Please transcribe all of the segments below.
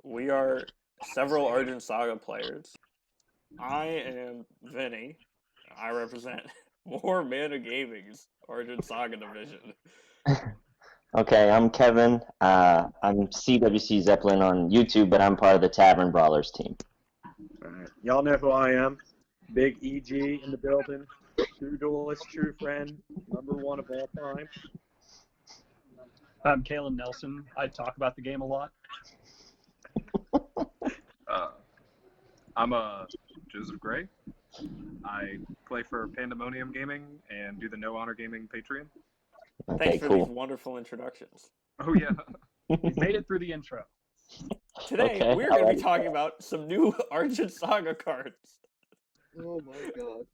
We are several Argent Saga players. I am Vinny. I represent More Mana Gaming's Argent Saga division. Okay, I'm Kevin. I'm CWC Zeppelin on YouTube, but I'm part of the Tavern Brawlers team. All right. Y'all know who I am. Big EG in the building. True duelist, true friend, #1 of all time. I'm Kalen Nelson. I talk about the game a lot. I'm Joseph Gray. I play for Pandemonium Gaming and do the No Honor Gaming Patreon. Okay, Thanks for cool. these wonderful introductions. Oh yeah. We made it through the intro. Today, Okay, we're I going to be like talking about some new Argent Saga cards. Oh my god.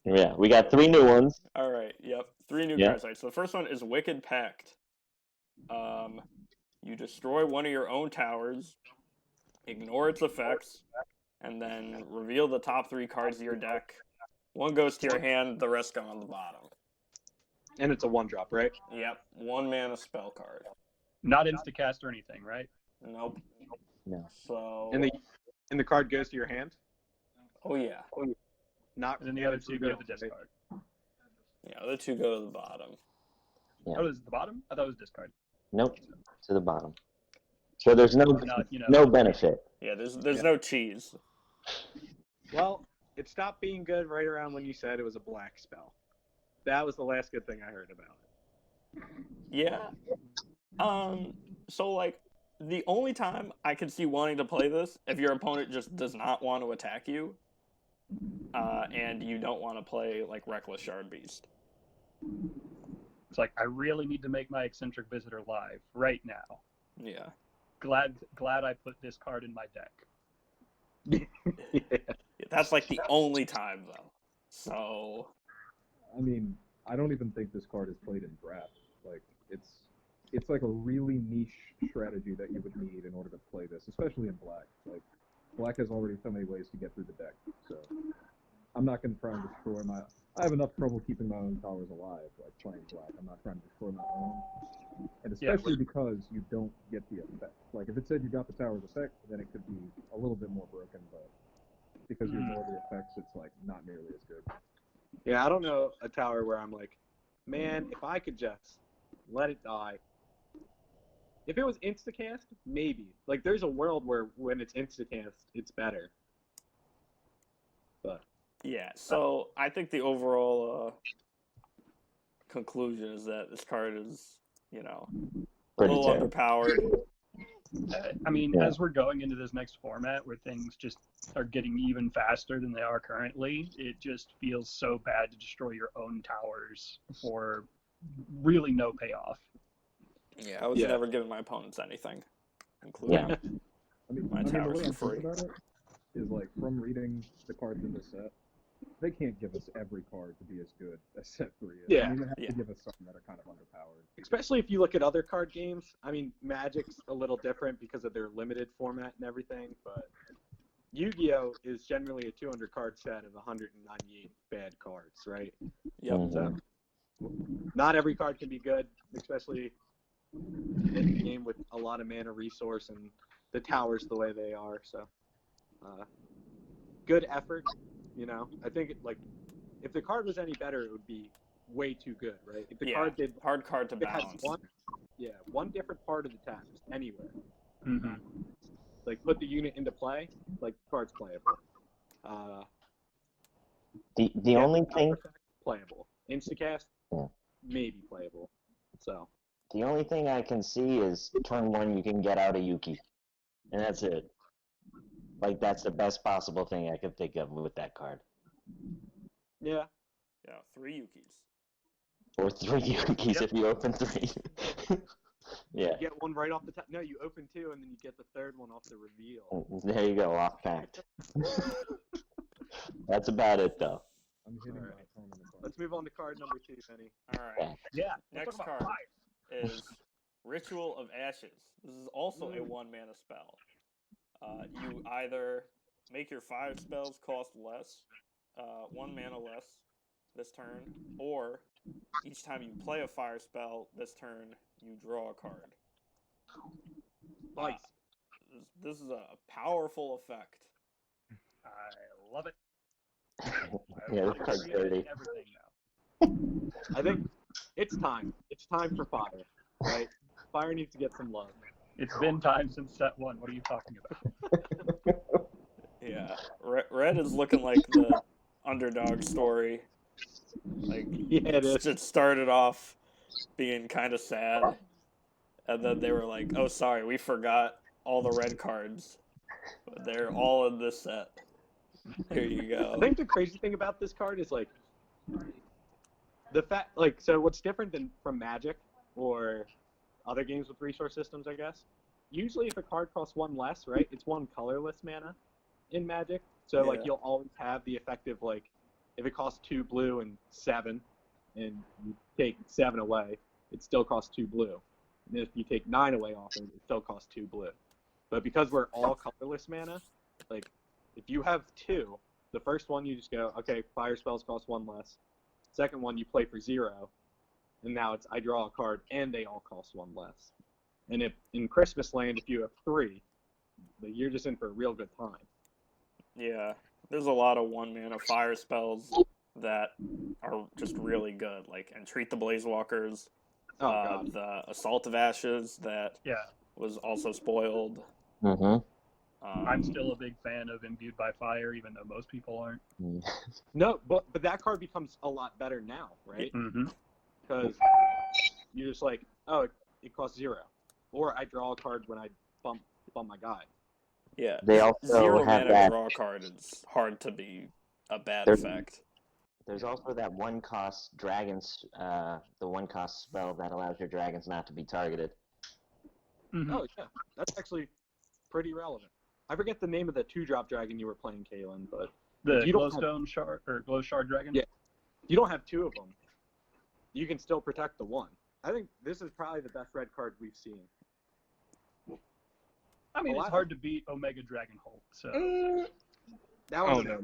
Yeah, we got 3 new ones. All right, yep. 3 new Yeah. cards. All right, so the first one is Wicked Pact. You destroy one of your own towers, ignore its effects, and then reveal the top 3 cards of your deck. One goes to your hand, the rest go on the bottom. And it's a 1-drop, right? Yep, 1 mana spell card. Not instacast or anything, right? Nope. No. So. And the card goes to your hand? Oh yeah. Not. And then the other two go to the discard. Yeah, the other 2 go to the bottom. Yeah. Oh, is it the bottom? I thought it was discard. Nope, to the bottom. So there's no Not, no benefit. Yeah, there's no cheese. Well, it stopped being good right around when you said it was a black spell. That was the last good thing I heard about it. Yeah. So like the only time I can see wanting to play this if your opponent just does not want to attack you, and you don't want to play like Reckless Shard Beast. It's like, I really need to make my eccentric visitor live right now. Yeah. Glad I put this card in my deck. Yeah, that's like the only time though. So. I mean, I don't even think this card is played in draft. Like, it's like a really niche strategy that you would need in order to play this, especially in black. Like, black has already so many ways to get through the deck, so I'm not going to try and destroy my... I have enough trouble keeping my own towers alive, like playing black. I'm not trying to destroy my own. And especially because you don't get the effect. Like, if it said you got the tower's effect, then it could be a little bit more broken, but because you ignore the effects, it's, like, not nearly as good. Yeah, I don't know a tower where I'm like, man, if I could just let it die. If it was instacast, maybe. Like, there's a world where when it's instacast, it's better. But Yeah, so I think the overall conclusion is that this card is, a Pretty little terrible. underpowered. I mean, Yeah. as we're going into this next format where things just are getting even faster than they are currently, it just feels so bad to destroy your own towers for really no payoff. Yeah, I was Yeah. never giving my opponents anything, including Yeah. My the towers way are I free. think about it is, like, from reading the cards in this set, they can't give us every card to be as good as set 3 is. Yeah. I mean, they have Yeah. to give us something that are kind of underpowered. especially if you look at other card games. I mean, Magic's a little different because of their limited format and everything, but Yu-Gi-Oh! Is generally a 200 card set of 198 bad cards, right? Yep. Mhm. Not every card can be good, especially in a game with a lot of mana resource and the towers the way they are. So, good effort. I think if the card was any better, it would be way too good, right? If the Yeah, card did, hard card to if it has balance. one different part of the towers anywhere, Mm-hmm. like put the unit into play, like card's playable. The only thing Effect, playable. Instacast, Yeah. maybe playable. So. the only thing I can see is turn 1 you can get out a Yuki. And that's it. Like, that's the best possible thing I could think of with that card. Yeah. Yeah, 3 Yukis. Or 3 Yukis if you open 3. Yeah. You get one right off the top. No, you open 2 and then you get the third one off the reveal. There you go, off pact. That's about it, though. I'm hitting Alright. my opponent. Let's move on to card number 2, Penny. All right. Yeah. Next let's talk card about fire. is Ritual of Ashes. This is also a 1 mana spell. You either make your 5 spells cost less, 1 mana less this turn, or each time you play a fire spell this turn, you draw a card. Nice. This is a powerful effect. I love it. Yeah, this card's dirty. Everything now. I think it's time. It's time for fire, right? Fire needs to get some love. It's been time since set one. What are you talking about? Yeah, Red is looking like the underdog story. Like, Yeah, it is. it started off being kind of sad, and then they were like, "Oh, sorry, we forgot all the red cards. They're all in this set. Here you go." I think the crazy thing about this card is like the fact, like, so what's different than from Magic or other games with resource systems, I guess. Usually, if a card costs one less, right, it's one colorless mana in Magic. So like Yeah. you'll always have the effect of like if it costs 2 blue and 7, and you take 7 away, it still costs 2 blue. And if you take 9 away off it, it still costs 2 blue. But because we're all colorless mana, like if you have 2, the first one you just go, okay, fire spells cost 1 less. Second one you play for 0, and now it's I draw a card and they all cost 1 less. And if in Christmas Land, if you have 3, you're just in for a real good time. Yeah, there's a lot of 1-mana fire spells that are just really good. Like Entreat the Blazewalkers, Oh god. the Assault of Ashes that Yeah, was also spoiled. Mm-hmm. I'm still a big fan of Imbued by Fire, even though most people aren't. No, but that card becomes a lot better now, right? Mm-hmm. Because you're just like, oh, it costs 0, or I draw a card when I bump my guy. Yeah, They also 0 have mana that. draw card is hard to be a bad There's- effect. There's also that one cost dragons, the one cost spell that allows your dragons not to be targeted. Mm-hmm. Oh yeah, that's actually pretty relevant. I forget the name of the 2-drop dragon you were playing, Kalen, but The you don't Glowstone Shard or Glow Shard Dragon. Yeah. if you don't have 2 of them, you can still protect the 1. I think this is probably the best red card we've seen. I mean, A it's lot- hard to beat Omega Dragon Hulk. So That Oh one, no.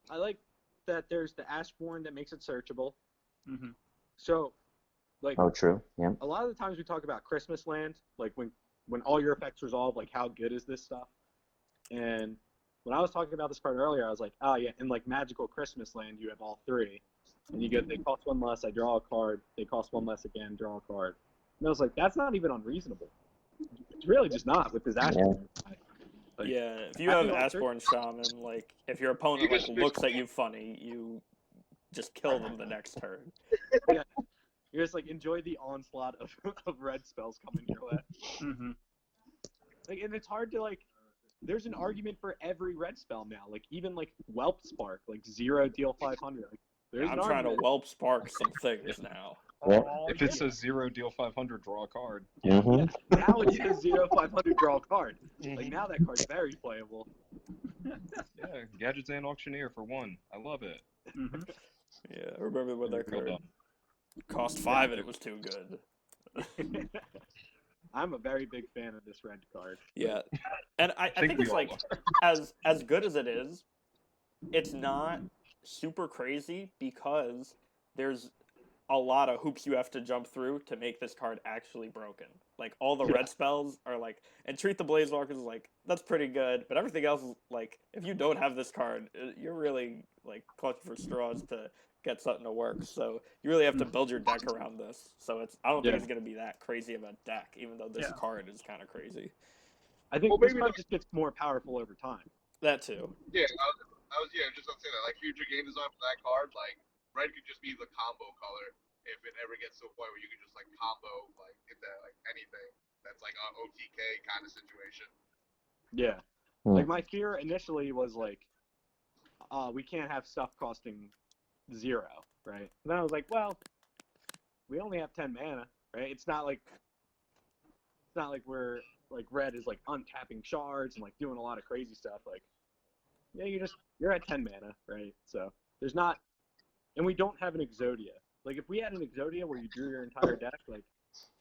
I like that there's the Ashborn that makes it searchable. Mhm. So, like, Oh, true. Yeah. a lot of the times we talk about Christmas Land, like when all your effects resolve, like how good is this stuff? And when I was talking about this card earlier, I was like, oh yeah, in like Magical Christmas Land, you have all 3, and you get they cost 1 less, I draw a card, they cost 1 less again, draw a card. And I was like, that's not even unreasonable. It's really just not with this Ashborn. Like, Yeah, if you I have think all 3 Ashborn Shaman, like if your opponent You like just looks at you funny, you just kill them the next turn. You're just like enjoy the onslaught of red spells coming your way. Mhm. Like, and it's hard to like. There's an argument for every red spell now. Like even like Whelp Spark, like 0 deal 500. Like there's I'm an trying to argument. whelp spark some things now. Yeah. Oh, If it says 0 deal 500, draw a card. Mm-hmm. Now it says 0 500 draw a card. Like now that card's very playable. Yeah, Gadgets and Auctioneer for 1. I love it. Mhm. Yeah, I remember when that Real card dumb. cost 5 and it was too good. I'm a very big fan of this red card. Yeah, and I think we it's all like as good as it is, it's not super crazy because there's a lot of hoops you have to jump through to make this card actually broken. Like all the red spells are like, and Treat the Blazewalkers is like that's pretty good, but everything else is like if you don't have this card, you're really like clutching for straws to get something to work. So you really have to build your deck around this. So I don't think Yeah. it's gonna be that crazy of a deck, even though this Yeah. card is kind of crazy. I think Well, this maybe card just gets more powerful over time. That too. Yeah, I was just gonna say that. Like future game design for that card, like red could just be the combo color if it ever gets to a point where you can just like combo like get that like anything that's like a OTK kind of situation. Yeah. Hmm. Like my fear initially was like, we can't have stuff costing 0, right? And then I was like, well, we only have 10 mana, right? It's not like we're like red is like untapping shards and like doing a lot of crazy stuff. Like, yeah, you're at 10 mana, right? So there's not, and we don't have an Exodia. Like if we had an Exodia where you drew your entire deck, like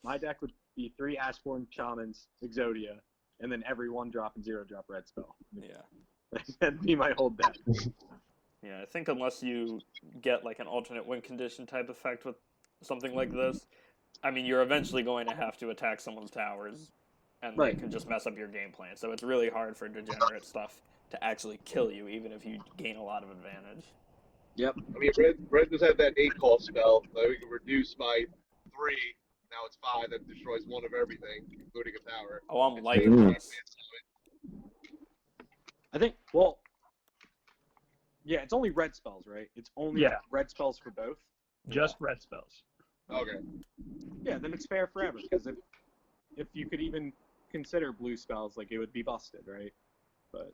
my deck would be 3 Ashborn Shamans, Exodia, and then every 1-drop and 0-drop red spell. Yeah. That'd be my whole deck. Yeah, I think unless you get like an alternate win condition type effect with something like this, I mean, you're eventually going to have to attack someone's towers and Right. they can just mess up your game plan. So it's really hard for degenerate stuff to actually kill you, even if you gain a lot of advantage. Yep. I mean, Red just had that 8 cost spell that we can reduce by 3. Now it's 5 that destroys one of everything, including a tower. Oh, I'm It's liking very this. I think, well, yeah, it's only red spells, right? It's only Yeah. red spells for both? Just red spells. Okay. Yeah, then it's fair forever, because if you could even consider blue spells, like, it would be busted, right? But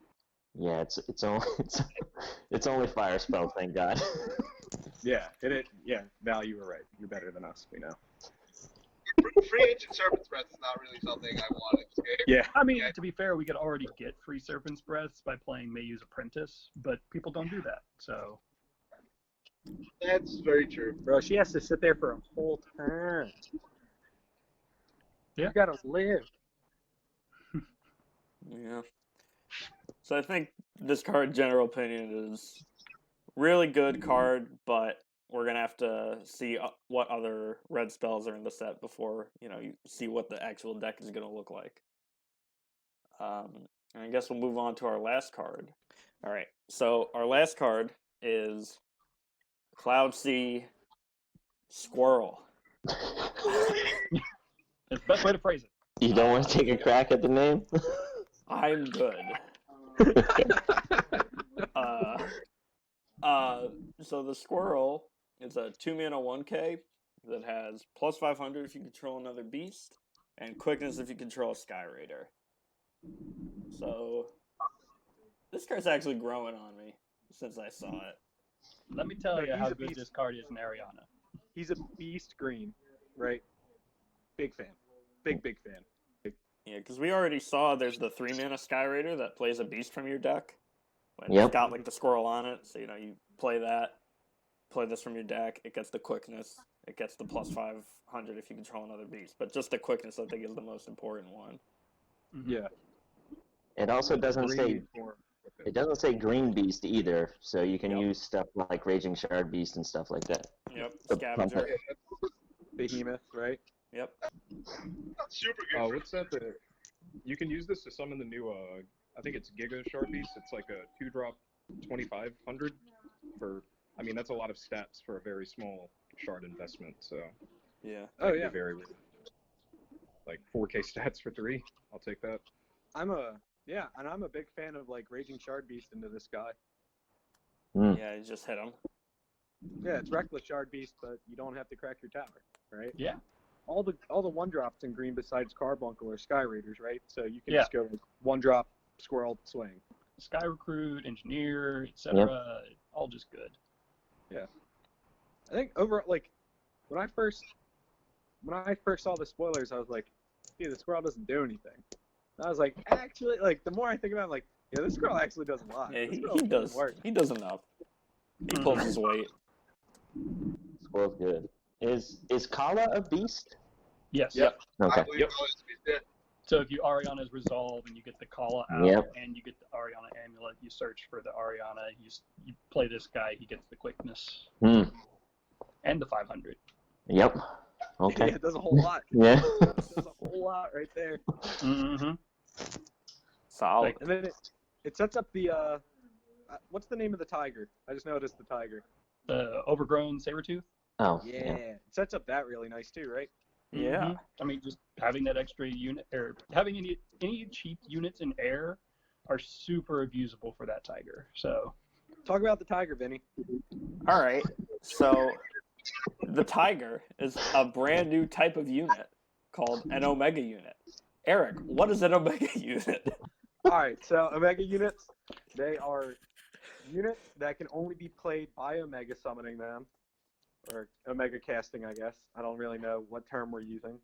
Yeah, it's only fire spells, thank God. yeah, Val, you were right. You're better than us, we know. Free Ancient Serpent's Breath is not really something I want in this game. Yeah. I mean, to be fair, we could already get free Serpent's Breath by playing Mayu's Apprentice, but people don't do that. So That's very true. Bro, she has to sit there for a whole turn. Yeah. You gotta live. Yeah. So I think this card, general opinion, is really good card, but we're gonna have to see what other red spells are in the set before you see what the actual deck is gonna look like. And I guess we'll move on to our last card. All right. So our last card is Cloud Sea Squirrel. it's the best way to phrase it. You don't want to take a crack at the name? I'm good. So the squirrel is a 2-mana 1/K that has plus 500 if you control another beast, and quickness if you control a Sky Raider. So this card's actually growing on me since I saw it. Let me tell No, you he's how a good beast. this card is in Ariana. He's a beast green, right? Big fan. Big fan. Yeah, because we already saw there's the 3-mana Sky Raider that plays a beast from your deck. And Yep. it's got like the squirrel on it, so you play that, play this from your deck, it gets the quickness, it gets the plus 500 if you control another beast. But just the quickness I think is the most important one. Mhm. Yeah. It also doesn't say Green form. it doesn't say green beast either, so you can Yep. use stuff like Raging Shard Beast and stuff like that. Yep, The Scavenger. Behemoth, right? Yep. Not super good. Oh, for what's that? You can use this to summon the new, I think it's Giga Shard Beast. It's like a 2-drop 2500 for, I mean, that's a lot of stats for a very small shard investment, so. Yeah. Oh, that could yeah. be very, like 4K stats for 3. I'll take that. I'm a big fan of like Raging Shard Beast into this guy. Yeah, you just hit him. Yeah, it's Reckless Shard Beast, but you don't have to crack your tower, right? Yeah. All the 1-drops in green besides Carbuncle are Sky Raiders, right? So you can Yeah. just go like 1-drop Squirrel Swing. Sky Recruit, Engineer, etc. All just good. I think overall, like when I first saw the spoilers, I was like, "Dude, the squirrel doesn't do anything." And I was like, actually, like the more I think about it, I'm like, yeah, this squirrel actually does a lot. Yeah, This he squirrel does. work. He does enough. He pulls his weight. Squirrel's good. Is Kala a beast? Yes. Yep. I Okay. believe yeah. So if you Ariana's Resolve and you get the Kala out Yep. and you get the Ariana Amulet, you search for the Ariana, you play this guy, he gets the quickness and the 500. Yep. Yeah, Okay. it does a whole lot. Yeah. It does a whole lot right there. Mm-hmm. Solid. And then it sets up the what's the name of the tiger? I just noticed the tiger. The Overgrown Sabertooth. Oh. Yeah, it sets up that really nice too, right? Yeah. Mhm. I mean, just having that extra unit, or having any cheap units in air are super abusable for that tiger. So Talk about the tiger, Vinny. All right. So the Tiger is a brand new type of unit called an Omega unit. Eric, what is an Omega unit? All right, so Omega units, they are units that can only be played by Omega summoning them, or Omega casting, I guess. I don't really know what term we're using.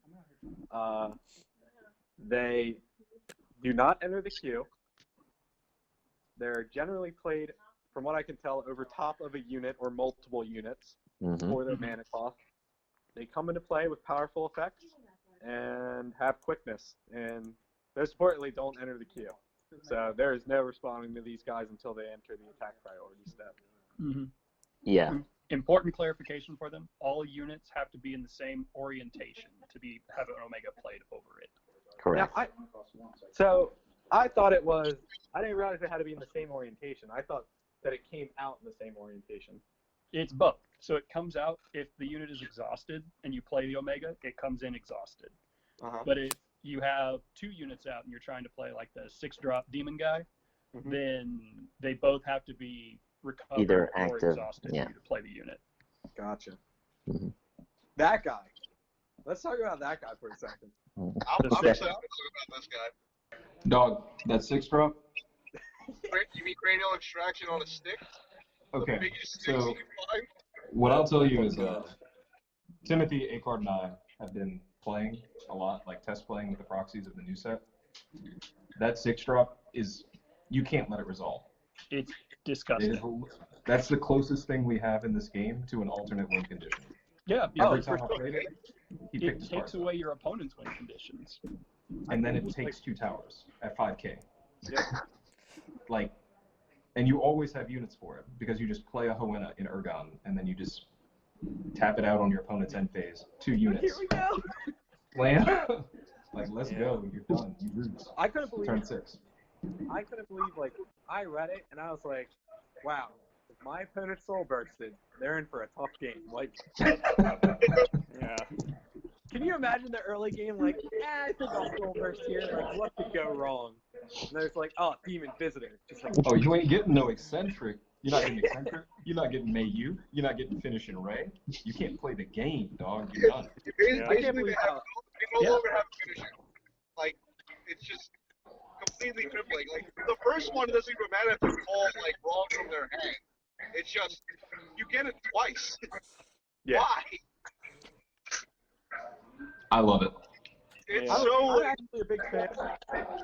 They do not enter the queue. They're generally played, from what I can tell, over top of a unit or multiple units for their mana cost. They come into play with powerful effects and have quickness, and most importantly, don't enter the queue. So there is no responding to these guys until they enter the attack priority step. Yeah. important clarification for them: all units have to be in the same orientation to have an Omega played over it. Correct. So I thought it was. I didn't realize it had to be in the same orientation. I thought that it came out in the same orientation. It's both. So it comes out if the unit is exhausted and you play the Omega, it comes in exhausted. Uh-huh. But if you have 2 units out and you're trying to play like the 6-drop demon guy, then they both have to be recovered Either or active, exhausted yeah. for you to play the unit. Gotcha. Mhm. That guy. Let's talk about that guy for a second. I'm The excited six. to talk about this guy. Dog, that 6-drop? You mean cranial extraction on a stick? The Okay, biggest stick so you can find? what I'll tell you is Good. Timothy, Acard, and I have been playing a lot, like test playing with the proxies of the new set. That 6-drop is, you can't let it resolve. It's It disgusting. is, that's the closest thing we have in this game to an alternate win condition. Yeah, Every because time I played it, he it picked his takes cards away your opponent's win conditions. and then it takes 2 towers at 5k. Yeah. Like, and you always have units for it because you just play a Hoenna in Urgon and then you just tap it out on your opponent's end phase. 2 units. Here we go. Land. Like, let's go. You're done. You lose. I couldn't believe. Turn 6. I couldn't believe. Like, I read it and I was like, wow. If my opponent soul bursted, they're in for a tough game. Like, Yeah. can you imagine the early game? Like, I think I'll soul burst here. Like, what could go wrong? And there's like, oh, demon visitor. Just like, Oh, you ain't getting no eccentric. You're not getting eccentric. You're not getting Mayu. You're not getting finishing Ray. You can't play the game, dog. You're done. Yeah. I can't believe how. They no longer have a finisher. Like, it's just completely crippling. Like, the first one doesn't even matter if it's all, like, wrong from their hand. It's just, you get it twice. Yeah. Why? I love it. It's Yeah. so, I'm actually a big fan.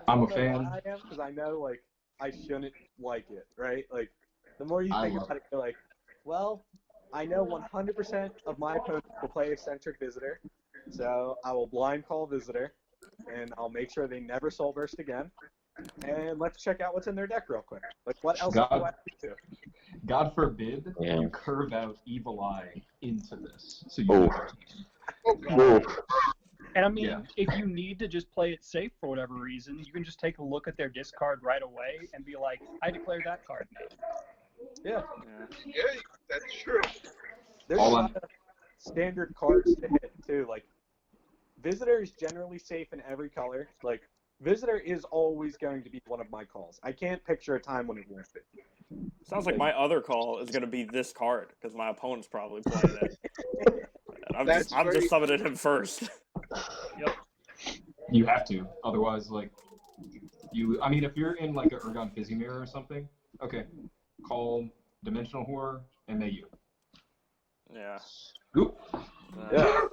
I'm a I fan. am because I know like I shouldn't like it, right? Like the more you I think love about it, you're like, well, I know 100% of my opponents will play eccentric visitor, so I will blind call visitor, and I'll make sure they never soul burst again. And let's check out what's in their deck real quick. Like what else do I need to? God forbid Yeah. you curve out Evil Eye into this. So you Oh. know there's- oh god. Oof. And I mean, Yeah. if you need to just play it safe for whatever reason, you can just take a look at their discard right away and be like, I declare that card now. Yeah, Yeah. Yeah, that's true. there's All a I'm- lot of standard cards to hit too. Like visitor is generally safe in every color. Like visitor is always going to be one of my calls. I can't picture a time when it won't be. Sounds like my other call is going to be this card because my opponent's probably playing it. And I'm That's just summoning him first. You have to. Otherwise, like, I mean, if you're in, like, a Urgon Fizzy Mirror or something, okay, call Dimensional Horror and Mayu. Yeah. Oop. Yeah.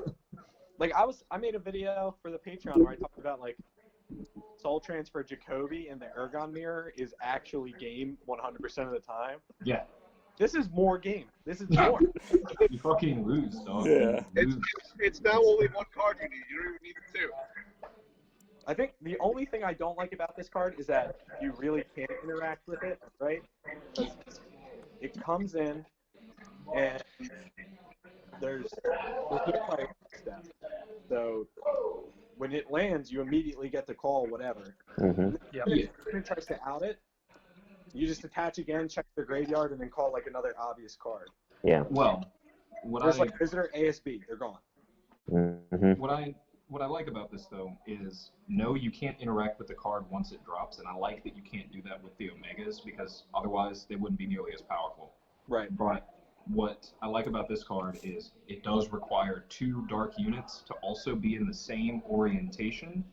Like I made a video for the Patreon where I talked about like Soul Transfer Jacoby and the Urgon Mirror is actually game 100% of the time. Yeah. This is more game. This is more. You fucking lose, dog. Yeah. You lose. It's now only one card you need. You don't even need two. I think the only thing I don't like about this card is that you really can't interact with it, right? It comes in and there's no play step. So when it lands, you immediately get to call whatever. Mhm. Yep. If it tries to out it, you just attach again, check the graveyard, and then call like another obvious card. Yeah. Well, what There's I like visitor ASB, they're gone. Mhm. what I like about this though is no, you can't interact with the card once it drops, and I like that you can't do that with the Omegas because otherwise they wouldn't be nearly as powerful. Right. But what I like about this card is it does require 2 dark units to also be in the same orientation.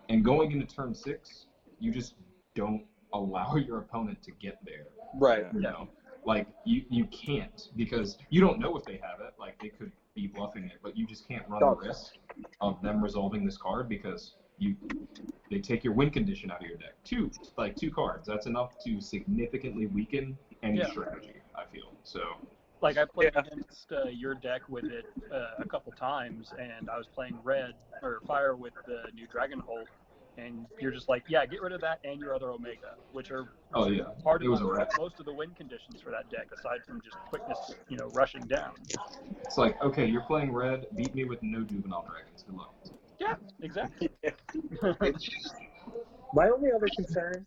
And going into turn 6, you just don't allow your opponent to get there. Right. You know, like you can't because you don't know if they have it. Like they could be bluffing it, but you just can't run the risk of them resolving this card because they take your win condition out of your deck. 2 cards. That's enough to significantly weaken any Yeah. strategy. I feel so. Like I played Yeah. against your deck with it a couple times, and I was playing red or fire with the new Dragon Holt, and you're just like, yeah, get rid of that and your other Omega, which are Oh yeah, part it was a of wreck. most of the win conditions for that deck, aside from just quickness, rushing down. It's like, okay, you're playing red, beat me with no juvenile dragons. Good luck. Yeah, exactly. It's just My only other concern,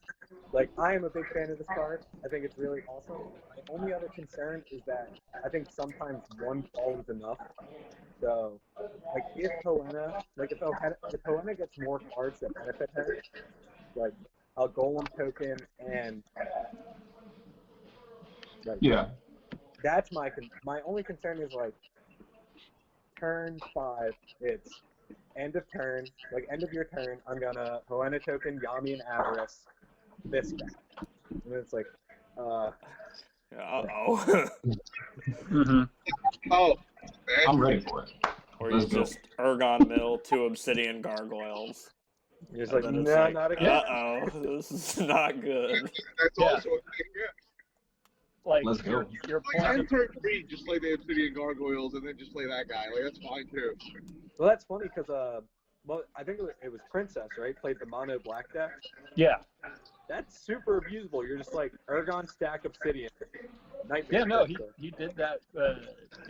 like, I am a big fan of this card. I think it's really awesome. My only other concern is that I think sometimes one call is enough. So, like, if Helena gets more cards that benefit her, like a Golem token, and like Yeah. that's my only concern is like turn 5. It's end of turn, like end of your turn. I'm gonna Helena token Yami and Avarice this guy, and it's like, Uh-oh. Mm-hmm. oh, I'm man. ready for it. Or Let's you go. just Ergon Mill, 2 Obsidian Gargoyles. you're just And like, then it's no, like, not again. uh-oh, this is not good. That's Yeah. also a thing. Yeah. Like Let's go. your Like, point end of turn 3, just play the Obsidian Gargoyles and then just play that guy. Like, that's fine too. Well, that's funny because well, I think it was Princess, right? Played the mono black deck. yeah. That's super abusable. You're just like Ergon stack Obsidian. Nightmare. Yeah, no, he did that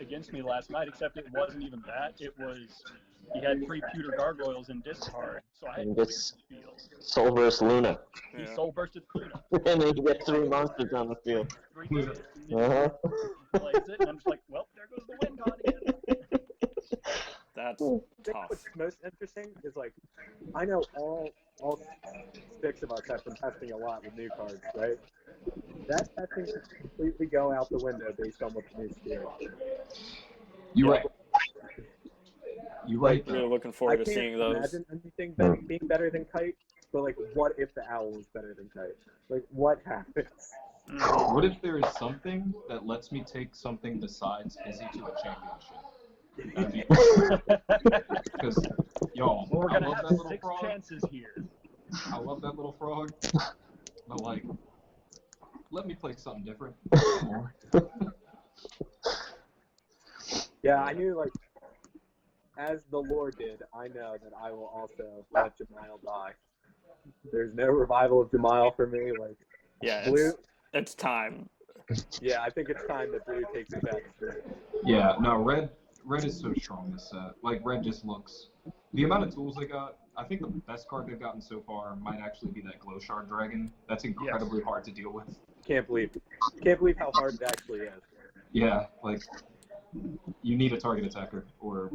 against me last night, except it wasn't even that. It was he had 3 pewter gargoyles in discard, so I had And 3 just on the field. Soul Burst Luna. He Yeah. soul bursted Luna. And then you get 3 monsters on the field. 3 units. Uh-huh. Plays it, and I'm just like, well, there goes the win con again. That's I think tough. what's most interesting is like I know all 6 of us have been testing a lot with new cards, right? That testing should completely go out the window based on what the new spirit is. You're right. You're right. Really Though. looking I forward to can't seeing those. imagine anything being better than Kite, but like, what if the Owl is better than Kite? Like, what happens? What if there is something that lets me take something besides Izzy to a championship? That'd be because y'all, Well, we're I gonna love have that little 6 frog. chances here. I love that little frog, but like, let me play something different. Yeah, I knew, like, as the Lord did, I know that I will also let Jemile die. There's no revival of Jemile for me. Like, Yeah, Blue, it's time. yeah, I think it's time that Blue takes it back. Yeah, no, red is so strong this set. Like, red just looks. The amount of tools they got, I think the best card they've gotten so far might actually be that Glow Shard Dragon. That's incredibly hard to deal with. Can't believe how hard it actually is. Yeah, like, you need a target attacker or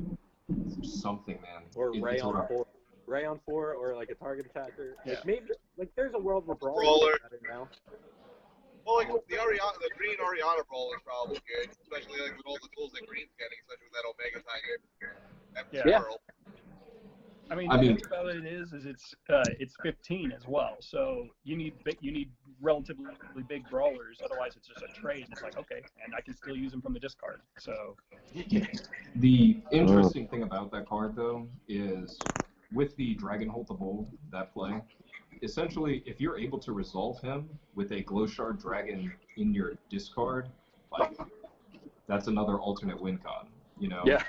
something, man. Or Ray It's on rough. 4. Ray on 4, or like a target attacker. Yeah. Like, maybe, like, there's a world where Brawler Brawler. is better now. Well, like, the green Oriana Brawl is probably good, especially like with all the tools that Green's getting, especially with that Omega Tiger. That Yeah. Pearl. I mean, I the mean- thing about it is it's 15 as well, so you need relatively big brawlers. Otherwise, it's just a trade. And it's like, okay, and I can still use them from the discard. So The interesting thing about that card, though, is with the Dragonholt the Bold, that play, essentially, if you're able to resolve him with a Glow Shard Dragon in your discard, like, that's another alternate win con, you know? Yeah.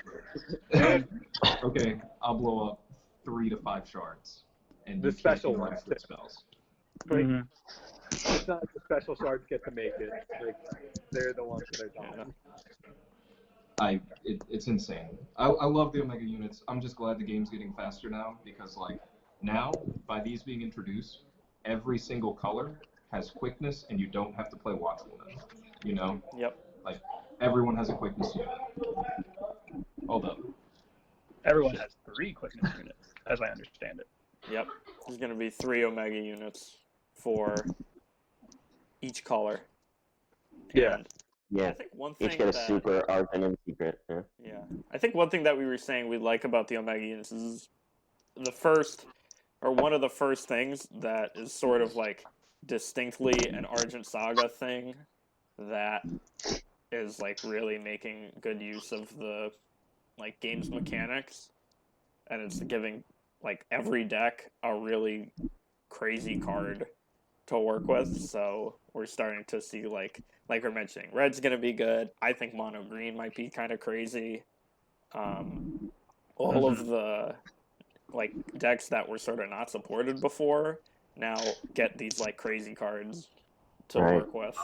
Okay, I'll blow up 3 to 5 shards. And The you can't special do the ones. rest of the spells. Like, it's not the special shards get to make it. Like, they're the ones that are dying. It's insane. I love the Omega units. I'm just glad the game's getting faster now because, like, now, by these being introduced, every single color has quickness and you don't have to play Watchwoman. You know? Yep. Like, everyone has a quickness unit. Although, everyone has 3 quickness units, as I understand it. Yep. There's going to be 3 Omega units for each color. Yeah. And Yeah. I think one thing Each get a that, super Argent and secret. Yeah. yeah, I think one thing that we were saying we like about the Omega units is the first, or one of the first things that is sort of like distinctly an Argent Saga thing that is like really making good use of the like game's mechanics, and it's giving like every deck a really crazy card to work with. So we're starting to see like we're mentioning, red's gonna be good. I think mono green might be kind of crazy. All of the like decks that were sort of not supported before now get these like crazy cards to Right. work with.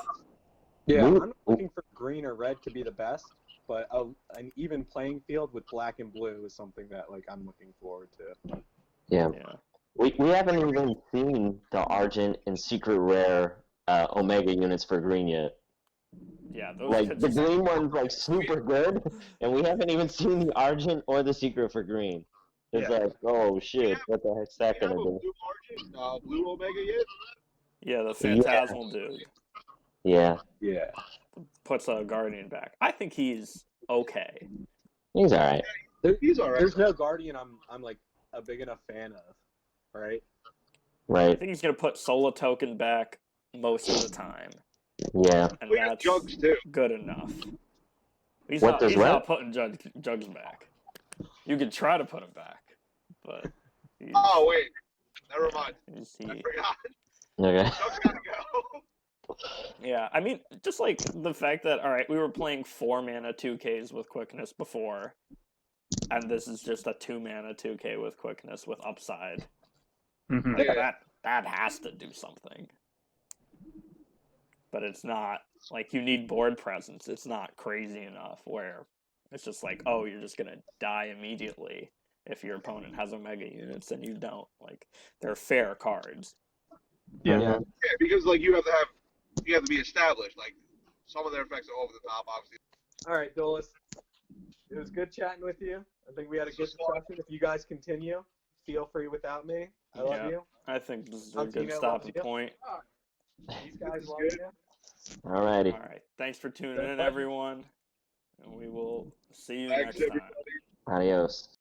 Yeah, Blue- I'm not looking for green or red to be the best, but an even playing field with black and blue is something that like I'm looking forward to. Yeah. Yeah. We haven't even seen the Argent and Secret Rare Omega units for green yet. Yeah, those Like, could the just green one's, like, super good, and we haven't even seen the Argent or the Secret for green. It's Yeah. like, oh, shit, what the heck's that Do you gonna have a do? blue Argent, blue Omega yet? Yeah, the Phantasmal dude Yeah, Yeah. puts a Guardian back. I think he's okay. he's alright. He's alright. There's no Guardian I'm like a big enough fan of, right? I Right, think he's gonna put Sola Token back most of the time, yeah. and We got that's Jugs too. good enough. He's What not. does He's what? not putting Jugs back. You could try to put him back, but he's, Oh wait, never mind. he I forgot. Okay. Jugs gotta go. Yeah, I mean, just like the fact that, all right, we were playing 4-mana 2Ks with quickness before, and this is just a 2-mana 2K with quickness with upside. Mhm. Like, Yeah. that has to do something. But it's not, like, you need board presence. It's not crazy enough where it's just like, oh, you're just gonna die immediately if your opponent has Omega units and you don't. Like, they're fair cards. Yeah. Yeah. Yeah, because like you have to be established. Like some of their effects are over the top, obviously. All right, Dolus. It was good chatting with you. I think we had a good discussion. If you guys continue, feel free without me. I love Yeah. you. I think this is a Up to good you, stopping up to you. point. These guys is love good. you. Alrighty. All right. Thanks for tuning Good in, pleasure. everyone. And we will see you Thanks, next time. everybody. Adios.